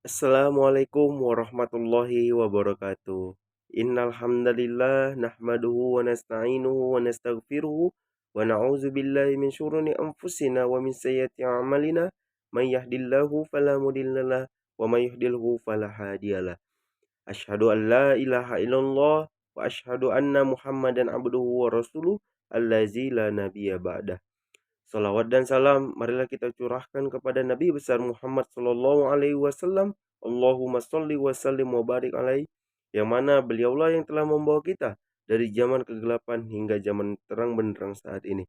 Assalamualaikum warahmatullahi wabarakatuh. Innal hamdalillah nahmaduhu wa nasta'inuhu wa nastaghfiruhu wa na'udzu billahi min syururi anfusina wa min sayyiati a'malina. May yahdihillahu fala mudhillalah wa may yudhlilhu fala hadiyalah. Asyhadu an la ilaha illallah wa asyhadu anna Muhammadan abduhu wa rasuluh allazi la nabiyya ba'dah. Salawat dan salam marilah kita curahkan kepada Nabi besar Muhammad sallallahu alaihi wasallam. Allahumma sholli wa sallim wa barik alaihi, yang mana beliaulah yang telah membawa kita dari zaman kegelapan hingga zaman terang benderang saat ini.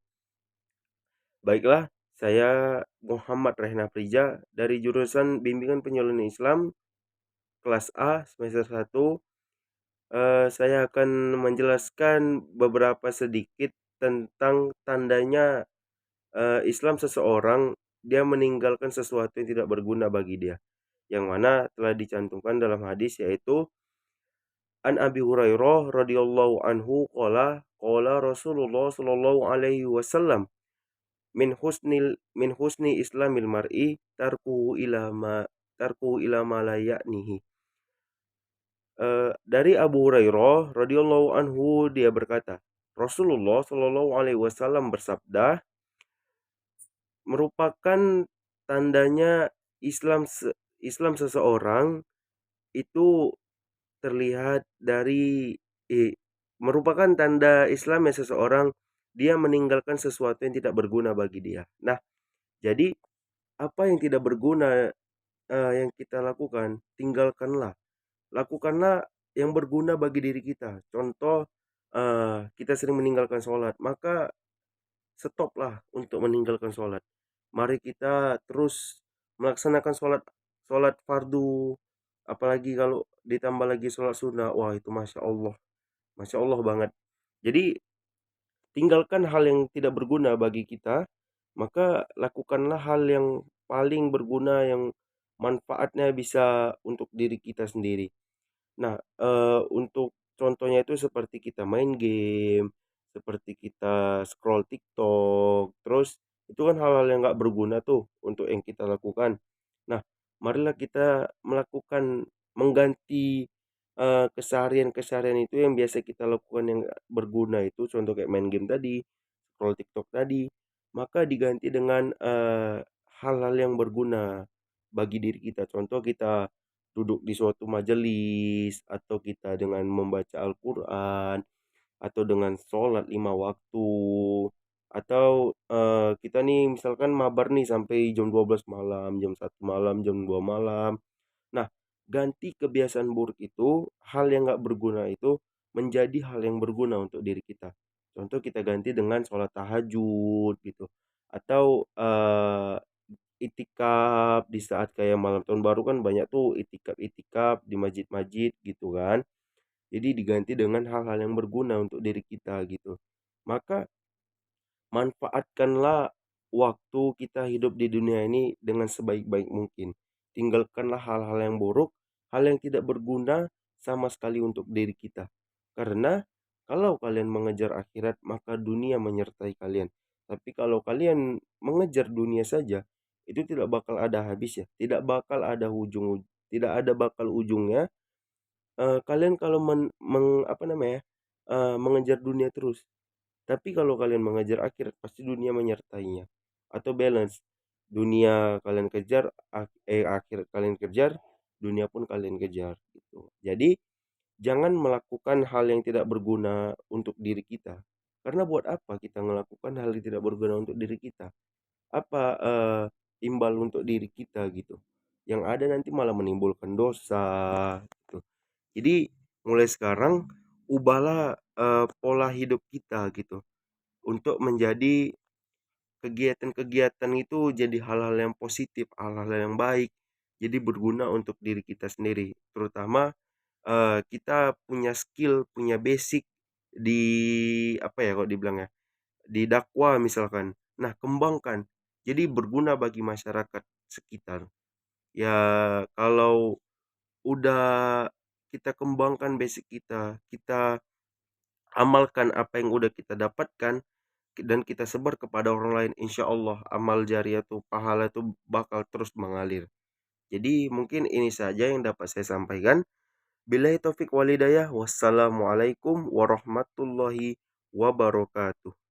Baiklah, saya Muhammad Rehna Prija dari jurusan Bimbingan Penyuluhan Islam kelas A semester 1. Saya akan menjelaskan beberapa sedikit tentang tandanya Islam seseorang dia meninggalkan sesuatu yang tidak berguna bagi dia, yang mana telah dicantumkan dalam hadis, yaitu An Abi Hurairah radhiyallahu anhu qala Rasulullah sallallahu alaihi wasallam min husni islamil mar'i tarkuhu ila ma la ya'nihi. Dari Abu Hurairah radhiyallahu anhu, dia berkata, Rasulullah sallallahu alaihi wasallam bersabda, merupakan tandanya Islam seseorang itu terlihat dari merupakan tanda Islamnya seseorang, dia meninggalkan sesuatu yang tidak berguna bagi dia. Nah, jadi apa yang tidak berguna yang kita lakukan, tinggalkanlah. Lakukanlah yang berguna bagi diri kita. Contoh, kita sering meninggalkan sholat, maka stoplah untuk meninggalkan sholat. Mari kita terus melaksanakan sholat sholat fardu, apalagi kalau ditambah lagi sholat sunnah. Wah, itu masya Allah banget. Jadi tinggalkan hal yang tidak berguna bagi kita, maka lakukanlah hal yang paling berguna, yang manfaatnya bisa untuk diri kita sendiri. Nah, untuk contohnya itu seperti kita main game, seperti kita scroll TikTok, terus itu kan hal-hal yang nggak berguna tuh untuk yang kita lakukan. Nah, marilah kita melakukan mengganti, keseharian-keseharian itu yang biasa kita lakukan yang nggak berguna itu, contoh kayak main game tadi, scroll TikTok tadi, maka diganti dengan, hal-hal yang berguna bagi diri kita. Contoh kita duduk di suatu majelis, atau kita dengan membaca Al-Quran, atau dengan sholat 5 waktu, atau kita nih misalkan mabar nih sampai jam 12 malam, jam 1 malam, jam 2 malam. Nah, ganti kebiasaan buruk itu, hal yang nggak berguna itu, menjadi hal yang berguna untuk diri kita. Contoh kita ganti dengan sholat tahajud gitu, atau itikaf di saat kayak malam tahun baru kan banyak tuh itikaf-itikaf di masjid-masjid gitu kan. Jadi diganti dengan hal-hal yang berguna untuk diri kita gitu. Maka manfaatkanlah waktu kita hidup di dunia ini dengan sebaik-baik mungkin. Tinggalkanlah hal-hal yang buruk, hal yang tidak berguna sama sekali untuk diri kita. Karena kalau kalian mengejar akhirat, maka dunia menyertai kalian. Tapi kalau kalian mengejar dunia saja, itu tidak bakal ada habis ya, tidak bakal ada tidak ada bakal ujungnya. Kalian kalau apa namanya, mengejar dunia terus, tapi kalau kalian mengejar akhirat, pasti dunia menyertainya. Atau balance, dunia kalian kejar, akhirat kalian kejar, dunia pun kalian kejar gitu. Jadi jangan melakukan hal yang tidak berguna untuk diri kita. Karena buat apa kita melakukan hal yang tidak berguna untuk diri kita? Apa imbal untuk diri kita gitu? Yang ada nanti malah menimbulkan dosa gitu. Jadi mulai sekarang ubahlah pola hidup kita gitu, untuk menjadi kegiatan-kegiatan itu jadi hal-hal yang positif, hal-hal yang baik, jadi berguna untuk diri kita sendiri. Terutama kita punya skill, punya basic di apa ya kalau dibilang ya, di dakwah misalkan. Nah, kembangkan jadi berguna bagi masyarakat sekitar. Ya, kalau udah kita kembangkan basic kita, kita amalkan apa yang udah kita dapatkan, dan kita sebar kepada orang lain, insya Allah amal jariah tuh, pahala tuh bakal terus mengalir. Jadi mungkin ini saja yang dapat saya sampaikan. Billahi taufik wal hidayah. Wassalamualaikum warahmatullahi wabarakatuh.